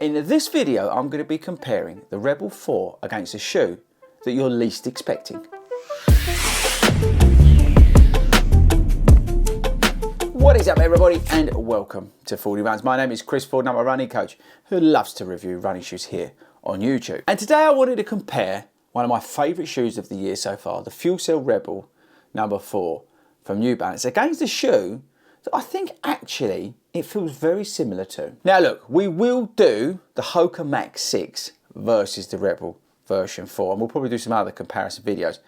In this video, I'm going to be comparing the Rebel 4 against a shoe that you're least expecting. What is up everybody, and welcome to FORDY Runs. My name is Chris Ford and I'm a running coach who loves to review running shoes here on YouTube. And today I wanted to compare one of my favourite shoes of the year so far, the Fuelcell Rebel number 4 from New Balance, against a shoe that I think actually it feels very similar to. Now look, we will do the Hoka Max 6 versus the Rebel version 4, and we'll probably do some other comparison videos.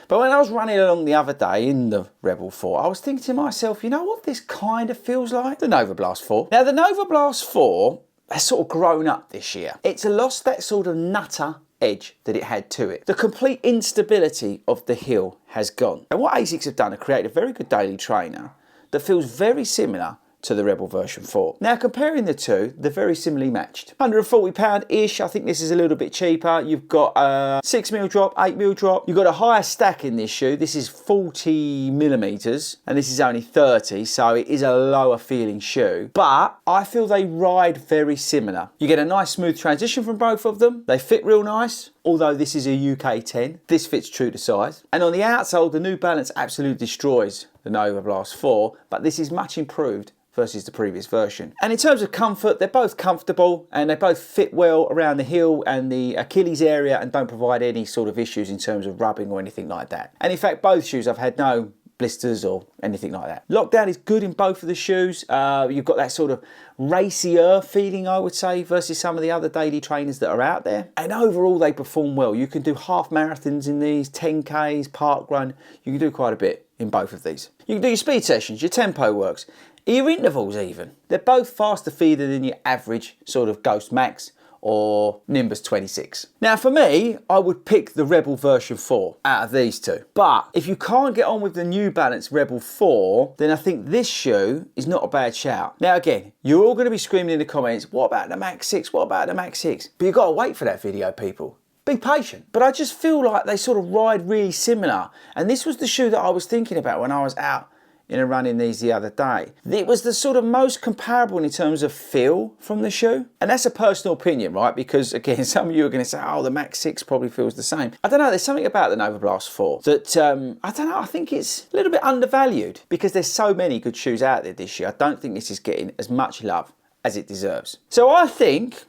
But when I was running along the other day in the Rebel 4, I was thinking to myself, you know what this kind of feels like? The Nova Blast 4. Now the Nova Blast 4 has sort of grown up this year. It's lost that sort of nutter edge that it had to it. The complete instability of the heel has gone. And what ASICS have done is create a very good daily trainer that feels very similar to the Rebel version 4. Now comparing the two, they're very similarly matched. £140-ish, I think this is a little bit cheaper. You've got a 6mm drop, 8mm drop. You've got a higher stack in this shoe. This is 40mm and this is only 30, so it is a lower feeling shoe. But I feel they ride very similar. You get a nice smooth transition from both of them. They fit real nice. Although this is a UK 10, this fits true to size. And on the outsole, the New Balance absolutely destroys the Nova Blast 4, but this is much improved versus the previous version. And in terms of comfort, they're both comfortable and they both fit well around the heel and the Achilles area and don't provide any sort of issues in terms of rubbing or anything like that. And in fact, both shoes I've had no blisters or anything like that. Lockdown is good in both of the shoes. You've got that sort of racier feeling, I would say, versus some of the other daily trainers that are out there. And overall, they perform well. You can do half marathons in these, 10Ks, park run. You can do quite a bit in both of these. You can do your speed sessions, your tempo works, your intervals even. They're both faster feeder than your average sort of Ghost Max or Nimbus 26. Now for me, I would pick the Rebel version 4 out of these two. But if you can't get on with the New Balance Rebel 4, then I think this shoe is not a bad shout. Now again, you're all gonna be screaming in the comments, what about the Max 6? What about the Max 6? But you've gotta wait for that video, people. Be patient. But I just feel like they sort of ride really similar. And this was the shoe that I was thinking about when I was out in a run in these the other day. It was the sort of most comparable in terms of feel from the shoe. And that's a personal opinion, right? Because again, some of you are going to say, oh, the Max 6 probably feels the same. I don't know, there's something about the Nova Blast 4 that, I don't know, I think it's a little bit undervalued because there's so many good shoes out there this year. I don't think this is getting as much love as it deserves. So I think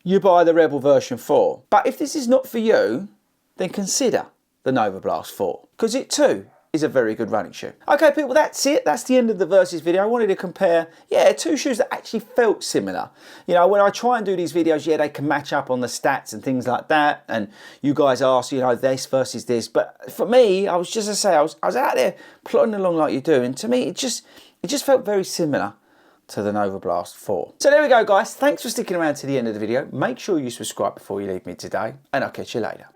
you buy the Rebel version 4. But if this is not for you, then consider the Nova Blast 4 because it too is a very good running shoe. Okay people, that's it. That's the end of the versus video. I wanted to compare, two shoes that actually felt similar. You know, when I try and do these videos, they can match up on the stats and things like that. And you guys ask, this versus this. But for me, I was just to say, I was out there plodding along like you do. And to me, it just felt very similar to the Nova Blast 4. So there we go guys. Thanks for sticking around to the end of the video. Make sure you subscribe before you leave me today. And I'll catch you later.